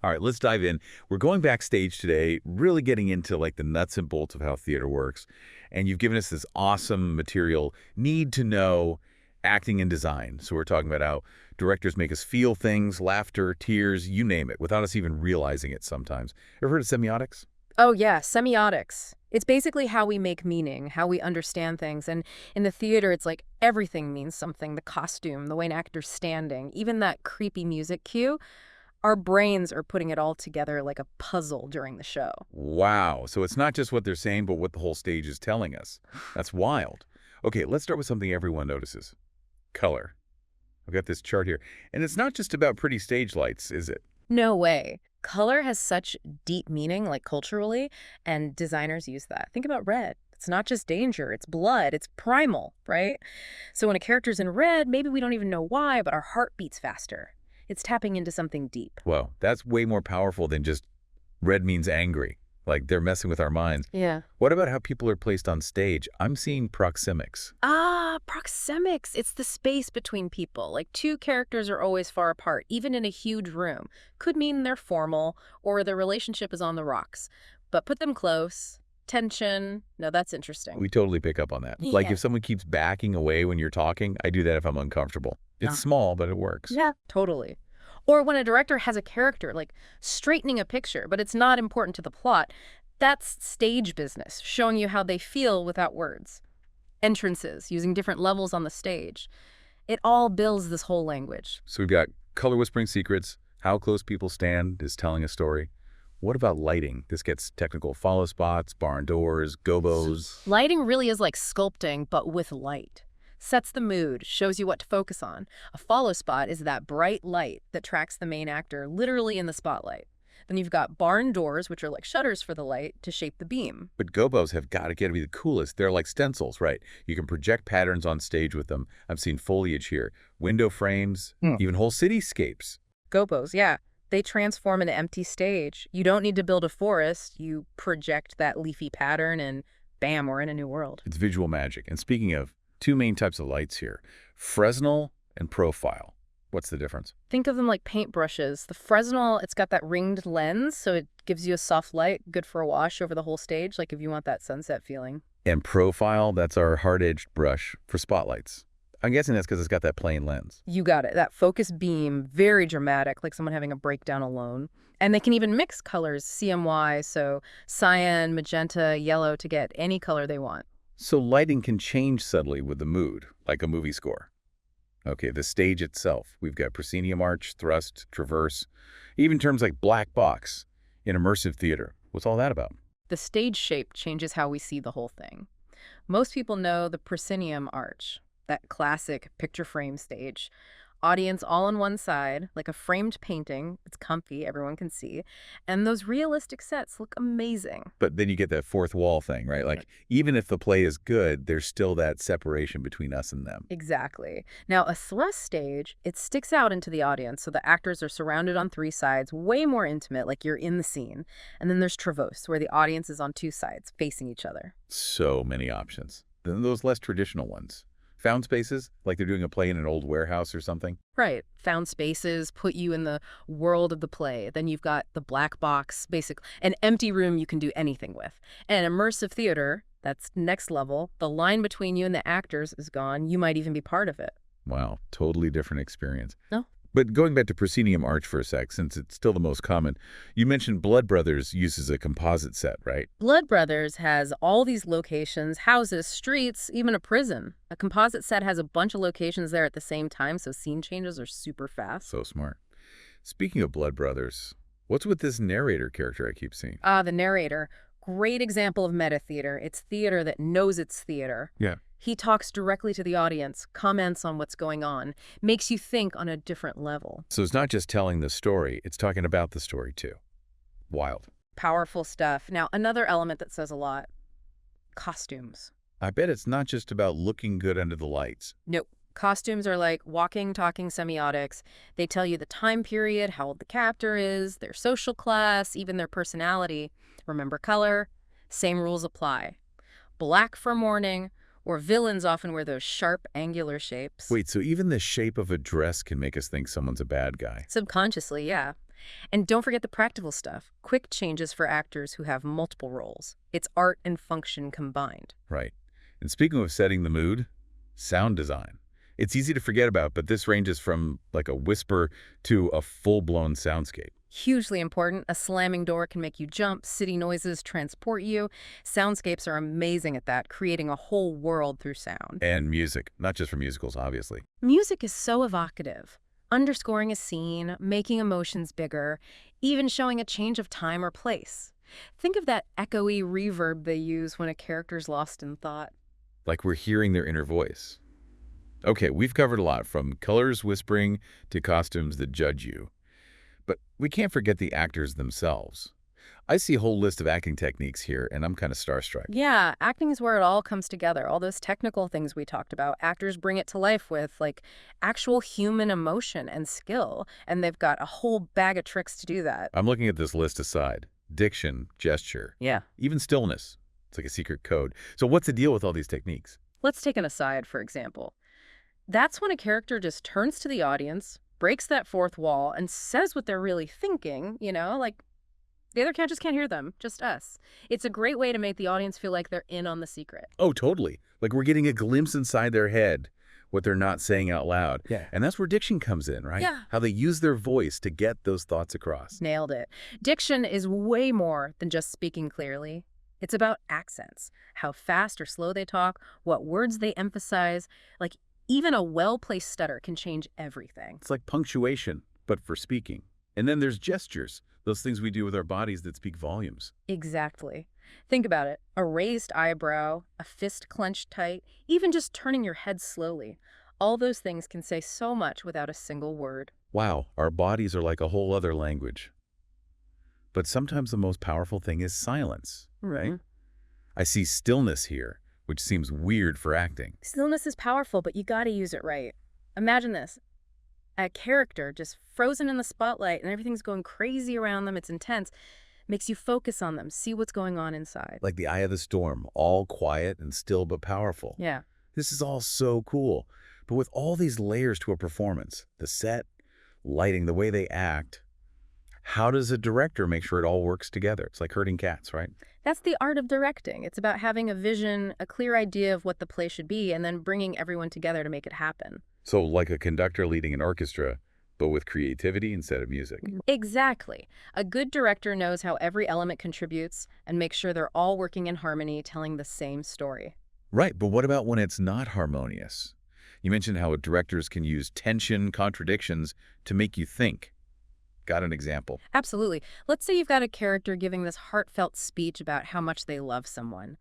All right, let's dive in. We're going backstage today, really getting into like the nuts and bolts of how theater works. And you've given us this awesome material, need to know acting and design. So we're talking about how directors make us feel things, laughter, tears, you name it, without us even realizing it sometimes. Ever heard of semiotics? Oh yeah, semiotics. It's basically how we make meaning, how we understand things. And in the theater, it's like everything means something. The costume, the way an actor's standing, even that creepy music cue. Our brains are putting it all together like a puzzle during the show. Wow. So it's not just what they're saying, but what the whole stage is telling us. That's wild. Okay, let's start with something everyone notices. Color. I've got this chart here. And it's not just about pretty stage lights, is it? No way. Color has such deep meaning, like culturally, and designers use that. Think about red. It's not just danger, it's blood, it's primal, right? So when a character's in red, maybe we don't even know why, but our heart beats faster. It's tapping into something deep. Well, that's way more powerful than just red means angry. Like they're messing with our minds. Yeah. What about how people are placed on stage? I'm seeing proxemics. Ah, proxemics. It's the space between people. Like two characters are always far apart, even in a huge room. Could mean they're formal or their relationship is on the rocks. But put them close. Tension. No, that's interesting. We totally pick up on that. Like Yeah. if someone keeps backing away when you're talking, I do that if I'm uncomfortable. It's small, but it works. Yeah, totally. Or when a director has a character, like straightening a picture, but it's not important to the plot, that's stage business, showing you how they feel without words. Entrances, using different levels on the stage. It all builds this whole language. So we've got color whispering secrets, how close people stand is telling a story. What about lighting? This gets technical. Follow spots, barn doors, gobos. Lighting really is like sculpting, but with light. Sets the mood, shows you what to focus on. A follow spot is that bright light that tracks the main actor literally in the spotlight. Then you've got barn doors, which are like shutters for the light to shape the beam. But gobos have got to get to be the coolest. They're like stencils, right? You can project patterns on stage with them. I've seen foliage here, window frames, even whole cityscapes. Gobos, yeah. They transform an empty stage. You don't need to build a forest. You project that leafy pattern and bam, we're in a new world. It's visual magic. And speaking of, two main types of lights here, Fresnel and profile. What's the difference? Think of them like paintbrushes. The Fresnel, it's got that ringed lens, so it gives you a soft light, good for a wash over the whole stage, like if you want that sunset feeling. And profile, that's our hard-edged brush for spotlights. I'm guessing that's because it's got that plain lens. You got it. That focus beam, very dramatic, like someone having a breakdown alone. And they can even mix colors, CMY, so cyan, magenta, yellow, to get any color they want. So lighting can change subtly with the mood, like a movie score. Okay, the stage itself. We've got proscenium arch, thrust, traverse, even terms like black box in immersive theater. What's all that about? The stage shape changes how we see the whole thing. Most people know the proscenium arch, that classic picture frame stage. Audience all on one side, like a framed painting. It's comfy, everyone can see. And those realistic sets look amazing. But then you get that fourth wall thing, right? Like, even if the play is good, there's still that separation between us and them. Exactly. Now, a thrust stage, it sticks out into the audience, so the actors are surrounded on three sides, way more intimate, like you're in the scene. And then there's traverse, where the audience is on two sides, facing each other. So many options. Then those less traditional ones. Found spaces, like they're doing a play in an old warehouse or something. Right. Found spaces, put you in the world of the play. Then you've got the black box, basically an empty room you can do anything with. And immersive theater, that's next level. The line between you and the actors is gone. You might even be part of it. Wow, totally different experience. No? But going back to proscenium arch for a sec, since it's still the most common, you mentioned Blood Brothers uses a composite set, right? Blood Brothers has all these locations, houses, streets, even a prison. A composite set has a bunch of locations there at the same time, so scene changes are super fast. So smart. Speaking of Blood Brothers, what's with this narrator character I keep seeing? Ah, the narrator. Great example of meta theater. It's theater that knows it's theater. Yeah. He talks directly to the audience, comments on what's going on, makes you think on a different level. So it's not just telling the story, it's talking about the story too. Wild. Powerful stuff. Now, another element that says a lot, costumes. I bet it's not just about looking good under the lights. Nope. Costumes are like walking, talking semiotics. They tell you the time period, how old the captor is, their social class, even their personality. Remember color? Same rules apply. Black for mourning, or villains often wear those sharp, angular shapes. Wait, so even the shape of a dress can make us think someone's a bad guy? Subconsciously, yeah. And don't forget the practical stuff. Quick changes for actors who have multiple roles. It's art and function combined. Right. And speaking of setting the mood, sound design. It's easy to forget about, but this ranges from like a whisper to a full-blown soundscape. Hugely important. A slamming door can make you jump. City noises transport you. Soundscapes are amazing at that, creating a whole world through sound. And music, not just for musicals, obviously. Music is so evocative, underscoring a scene, making emotions bigger, even showing a change of time or place. Think of that echoey reverb they use when a character's lost in thought. Like we're hearing their inner voice. Okay, we've covered a lot, from colors whispering to costumes that judge you. But we can't forget the actors themselves. I see a whole list of acting techniques here, and I'm kind of starstruck. Yeah, acting is where it all comes together. All those technical things we talked about, actors bring it to life with, like, actual human emotion and skill. And they've got a whole bag of tricks to do that. I'm looking at this list aside. Diction, gesture, Yeah. even stillness. It's like a secret code. So what's the deal with all these techniques? Let's take an aside, for example. That's when a character just turns to the audience, breaks that fourth wall, and says what they're really thinking, like the other cat just can't hear them, just us. It's a great way to make the audience feel like they're in on the secret. Oh, totally. Like we're getting a glimpse inside their head, what they're not saying out loud. Yeah. And that's where diction comes in, right? Yeah. How they use their voice to get those thoughts across. Nailed it. Diction is way more than just speaking clearly. It's about accents, how fast or slow they talk, what words they emphasize. Like, even a well-placed stutter can change everything. It's like punctuation, but for speaking. And then there's gestures, those things we do with our bodies that speak volumes. Exactly. Think about it. A raised eyebrow, a fist clenched tight, even just turning your head slowly. All those things can say so much without a single word. Wow, our bodies are like a whole other language. But sometimes the most powerful thing is silence, right? I see stillness here, which seems weird for acting. Stillness is powerful, but you gotta use it right. Imagine this. A character just frozen in the spotlight and everything's going crazy around them, it's intense, makes you focus on them, see what's going on inside. Like the eye of the storm, all quiet and still but powerful. Yeah. This is all so cool. But with all these layers to a performance, the set, lighting, the way they act, how does a director make sure it all works together? It's like herding cats, right? That's the art of directing. It's about having a vision, a clear idea of what the play should be, and then bringing everyone together to make it happen. So like a conductor leading an orchestra, but with creativity instead of music. Exactly. A good director knows how every element contributes and makes sure they're all working in harmony, telling the same story. Right, but what about when it's not harmonious? You mentioned how directors can use tension, contradictions to make you think. Got an example? Absolutely. Let's say you've got a character giving this heartfelt speech about how much they love someone.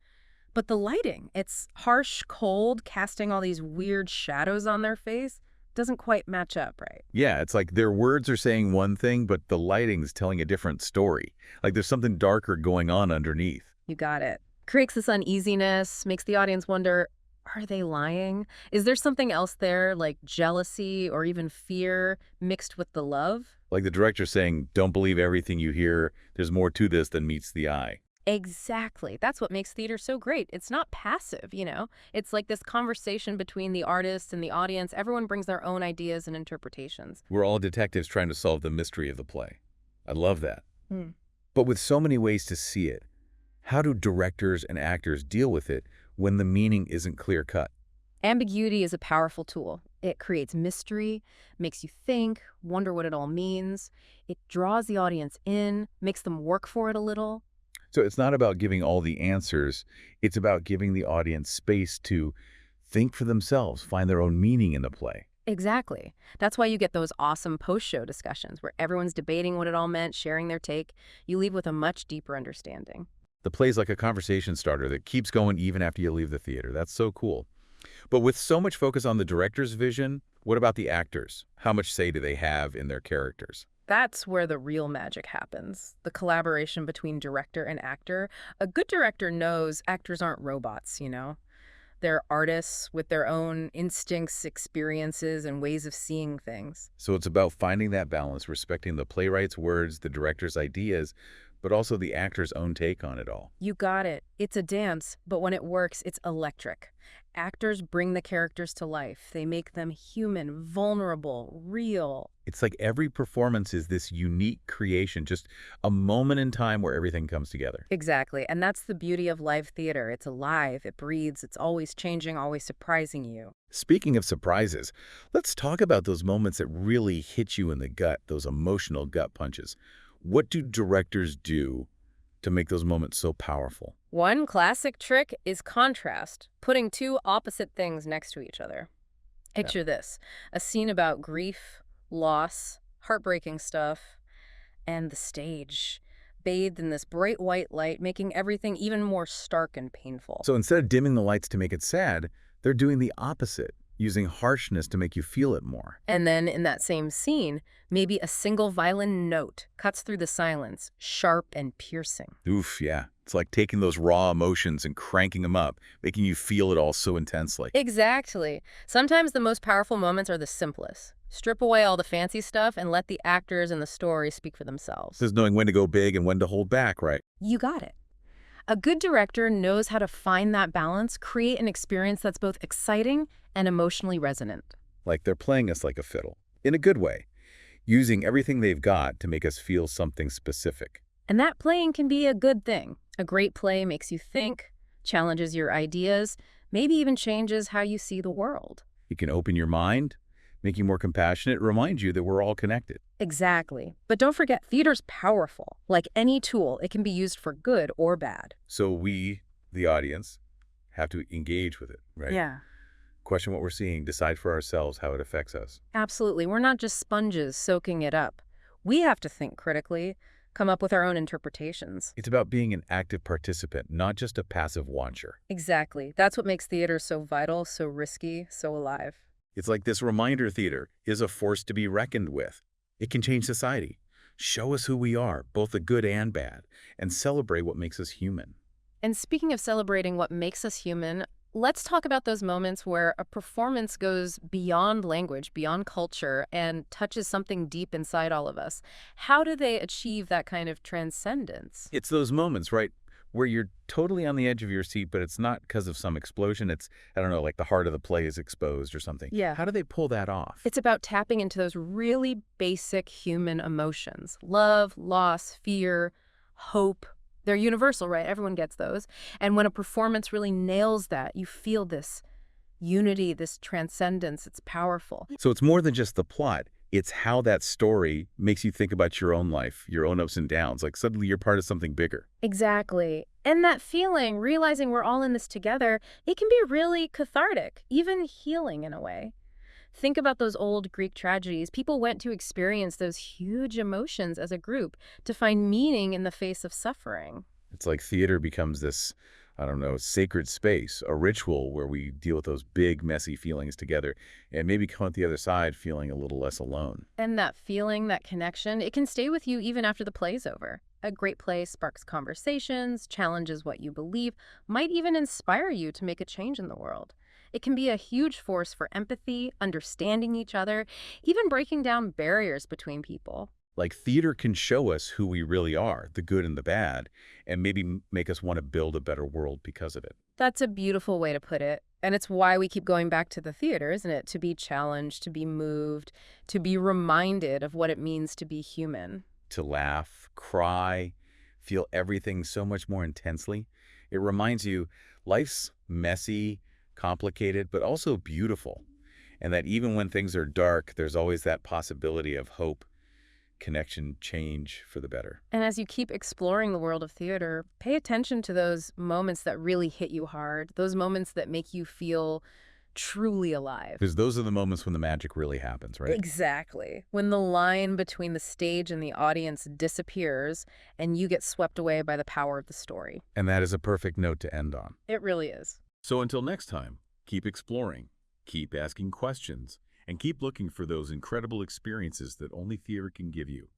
But the lighting, it's harsh, cold, casting all these weird shadows on their face, doesn't quite match up, right? Yeah, it's like their words are saying one thing, but the lighting's telling a different story. Like there's something darker going on underneath. You got it. Creates this uneasiness, makes the audience wonder, are they lying? Is there something else there, like jealousy or even fear mixed with the love? Like the director saying, don't believe everything you hear. There's more to this than meets the eye. Exactly. That's what makes theater so great. It's not passive, It's like this conversation between the artist and the audience. Everyone brings their own ideas and interpretations. We're all detectives trying to solve the mystery of the play. I love that. But with so many ways to see it, how do directors and actors deal with it when the meaning isn't clear-cut? Ambiguity is a powerful tool. It creates mystery, makes you think, wonder what it all means. It draws the audience in, makes them work for it a little. So it's not about giving all the answers. It's about giving the audience space to think for themselves, find their own meaning in the play. Exactly. That's why you get those awesome post-show discussions where everyone's debating what it all meant, sharing their take. You leave with a much deeper understanding. The play's like a conversation starter that keeps going even after you leave the theater. That's so cool. But with so much focus on the director's vision, what about the actors? How much say do they have in their characters? That's where the real magic happens, the collaboration between director and actor. A good director knows actors aren't robots, They're artists with their own instincts, experiences, and ways of seeing things. So it's about finding that balance, respecting the playwright's words, the director's ideas, but also the actor's own take on it all. You got it. It's a dance, but when it works, it's electric. Actors bring the characters to life. They make them human, vulnerable, real. It's like every performance is this unique creation, just a moment in time where everything comes together. Exactly. And that's the beauty of live theater. It's alive, it breathes, it's always changing, always surprising you. Speaking of surprises, let's talk about those moments that really hit you in the gut, those emotional gut punches. What do directors do to make those moments so powerful? One classic trick is contrast, putting two opposite things next to each other. Yeah. Picture this, a scene about grief, loss, heartbreaking stuff, and the stage, bathed in this bright white light, making everything even more stark and painful. So instead of dimming the lights to make it sad, they're doing the opposite, using harshness to make you feel it more. And then in that same scene, maybe a single violin note cuts through the silence, sharp and piercing. Oof, yeah. It's like taking those raw emotions and cranking them up, making you feel it all so intensely. Exactly. Sometimes the most powerful moments are the simplest. Strip away all the fancy stuff and let the actors and the story speak for themselves. There's knowing when to go big and when to hold back, right? You got it. A good director knows how to find that balance, create an experience that's both exciting and emotionally resonant. Like they're playing us like a fiddle, in a good way, using everything they've got to make us feel something specific. And that playing can be a good thing. A great play makes you think, challenges your ideas, maybe even changes how you see the world. It can open your mind, make you more compassionate, remind you that we're all connected. Exactly. But don't forget, theater's powerful. Like any tool, it can be used for good or bad. So we, the audience, have to engage with it, right? Yeah. Question what we're seeing, decide for ourselves how it affects us. Absolutely. We're not just sponges soaking it up. We have to think critically, come up with our own interpretations. It's about being an active participant, not just a passive watcher. Exactly. That's what makes theater so vital, so risky, so alive. It's like this reminder theater is a force to be reckoned with. It can change society, show us who we are, both the good and bad, and celebrate what makes us human. And speaking of celebrating what makes us human, let's talk about those moments where a performance goes beyond language, beyond culture, and touches something deep inside all of us. How do they achieve that kind of transcendence? It's those moments, right, where you're totally on the edge of your seat, but it's not because of some explosion. It's, I don't know, like the heart of the play is exposed or something. Yeah. How do they pull that off? It's about tapping into those really basic human emotions. Love, loss, fear, hope. They're universal, right? Everyone gets those. And when a performance really nails that, you feel this unity, this transcendence. It's powerful. So it's more than just the plot. It's how that story makes you think about your own life, your own ups and downs. Like suddenly you're part of something bigger. Exactly. And that feeling, realizing we're all in this together, it can be really cathartic, even healing in a way. Think about those old Greek tragedies. People went to experience those huge emotions as a group to find meaning in the face of suffering. It's like theater becomes this, I don't know, sacred space, a ritual where we deal with those big, messy feelings together and maybe come out the other side feeling a little less alone. And that feeling, that connection, it can stay with you even after the play's over. A great play sparks conversations, challenges what you believe, might even inspire you to make a change in the world. It can be a huge force for empathy, understanding each other, even breaking down barriers between people. Like theater can show us who we really are, the good and the bad, and maybe make us want to build a better world because of it. That's a beautiful way to put it. And it's why we keep going back to the theater, isn't it? To be challenged, to be moved, to be reminded of what it means to be human. To laugh, cry, feel everything so much more intensely. It reminds you life's messy, complicated, but also beautiful. And that even when things are dark, there's always that possibility of hope, connection, change for the better. And as you keep exploring the world of theater, pay attention to those moments that really hit you hard, those moments that make you feel truly alive. Because those are the moments when the magic really happens, right? Exactly. When the line between the stage and the audience disappears and you get swept away by the power of the story. And that is a perfect note to end on. It really is. So until next time, keep exploring, keep asking questions, and keep looking for those incredible experiences that only theater can give you.